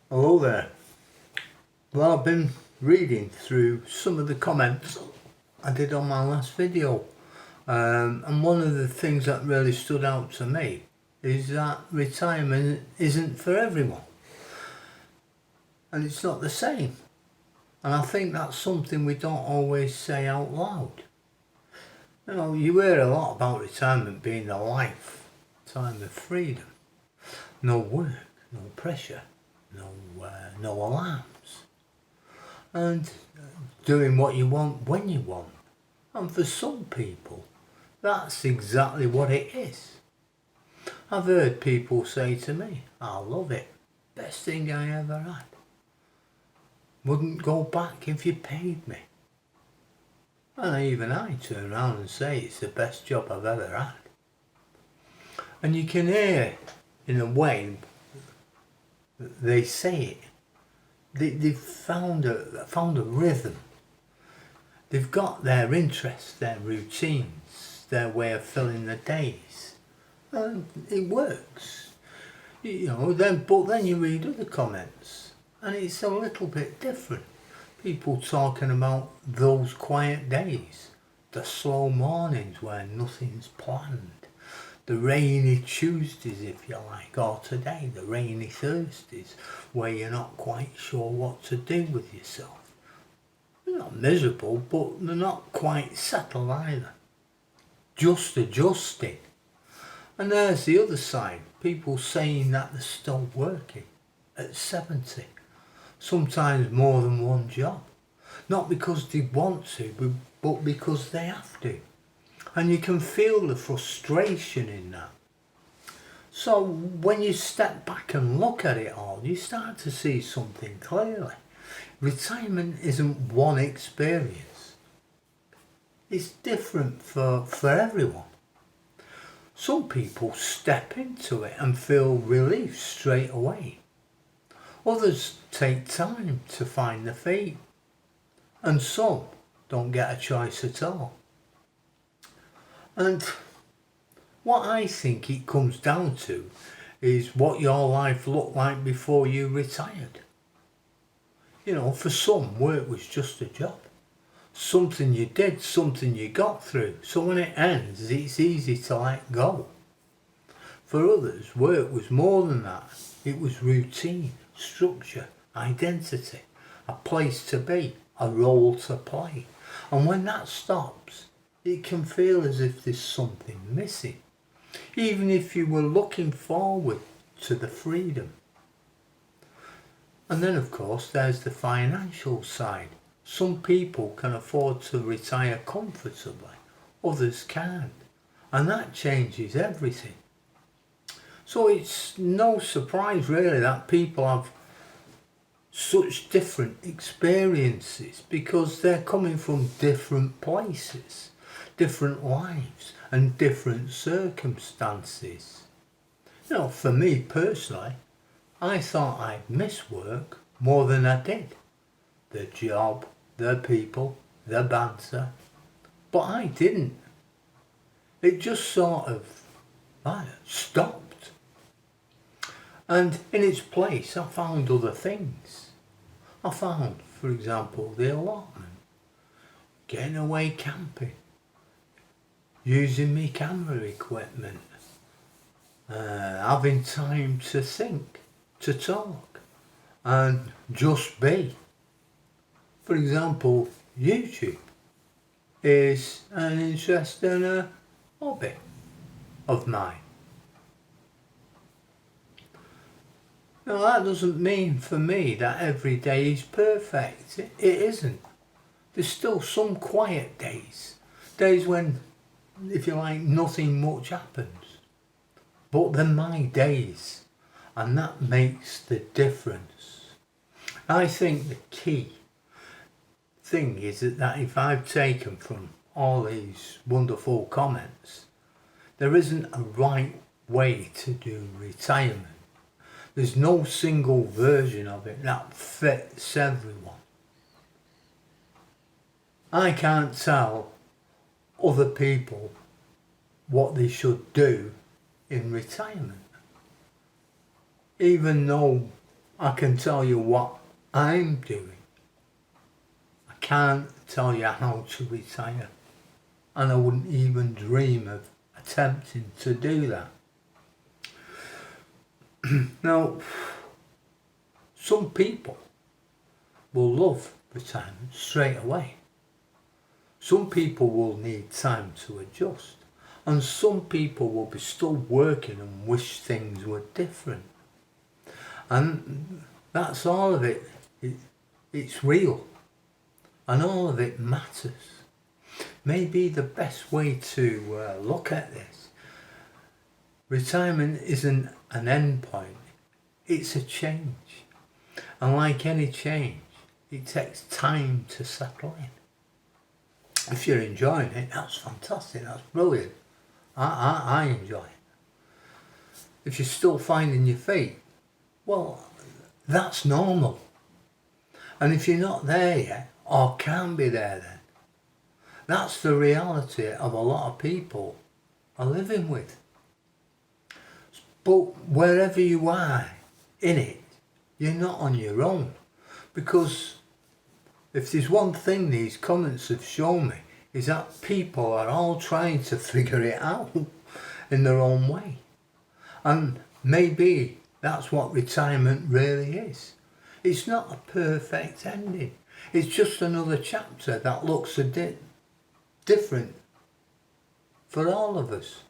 Hello there. Well, I've been reading through some of the comments I did on my last video, and one of the things that really stood out to me is that retirement isn't for everyone, and it's not the same. And I think that's something we don't always say out loud. You know, you hear a lot about retirement being a lifetime of freedom. No work, no pressure, no alarms, and doing what you want when you want. And for some people, that's exactly what it is. I've heard people say to me, I love it, best thing I ever had. Wouldn't go back if you paid me. And even I turn around and say it's the best job I've ever had. And you can hear, in a way, they say it. They've found a rhythm. They've got their interests, their routines, their way of filling the days, and it works. You know, but then you read other comments, and it's a little bit different. People talking about those quiet days, the slow mornings where nothing's planned, the rainy Tuesdays, if you like, or today, the rainy Thursdays, where you're not quite sure what to do with yourself. They're not miserable, but they're not quite settled either. Just adjusting. And there's the other side, people saying that they're still working at 70. Sometimes more than one job. Not because they want to, but because they have to. And you can feel the frustration in that. So when you step back and look at it all, you start to see something clearly. Retirement isn't one experience. It's different for everyone. Some people step into it and feel relief straight away. Others take time to find their feet. And some don't get a choice at all. And what I think it comes down to is what your life looked like before you retired. You know, for some, work was just a job. Something you did, something you got through. So when it ends, it's easy to let go. For others, work was more than that. It was routine, structure, identity, a place to be, a role to play. And when that stops, it can feel as if there's something missing, even if you were looking forward to the freedom. And then of course there's the financial side. Some people can afford to retire comfortably, others can't, and that changes everything. So it's no surprise really that people have such different experiences because they're coming from different places, different lives and different circumstances. You know, for me personally, I thought I'd miss work more than I did. The job, the people, the banter. But I didn't. It just sort of stopped. And in its place I found other things. I found, for example, the allotment, getting away camping, using my camera equipment, having time to think, to talk, and just be. For example, YouTube is an interest and a hobby of mine. Now that doesn't mean for me that every day is perfect. It isn't. There's still some quiet days. Days when, if you like, nothing much happens. But they're my days. And that makes the difference. I think the key thing is that if I've taken from all these wonderful comments, there isn't a right way to do retirement. There's no single version of it that fits everyone. I can't tell other people what they should do in retirement. Even though I can tell you what I'm doing. I can't tell you how to retire. And I wouldn't even dream of attempting to do that. Now, some people will love retirement straight away. Some people will need time to adjust. And some people will be still working and wish things were different. And that's all of it. It's real. And all of it matters. Maybe the best way to look at this. Retirement isn't an end point. It's a change. And like any change, it takes time to settle in. If you're enjoying it, that's fantastic, that's brilliant. I enjoy it. If you're still finding your feet, well, that's normal. And if you're not there yet, or can be there then, that's the reality of a lot of people are living with. But wherever you are in it, you're not on your own. Because if there's one thing these comments have shown me, is that people are all trying to figure it out in their own way. And maybe that's what retirement really is. It's not a perfect ending. It's just another chapter that looks a bit different for all of us.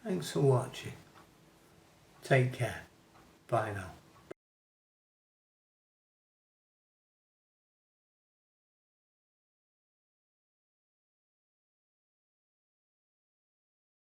Thanks for watching. Take care. Bye now.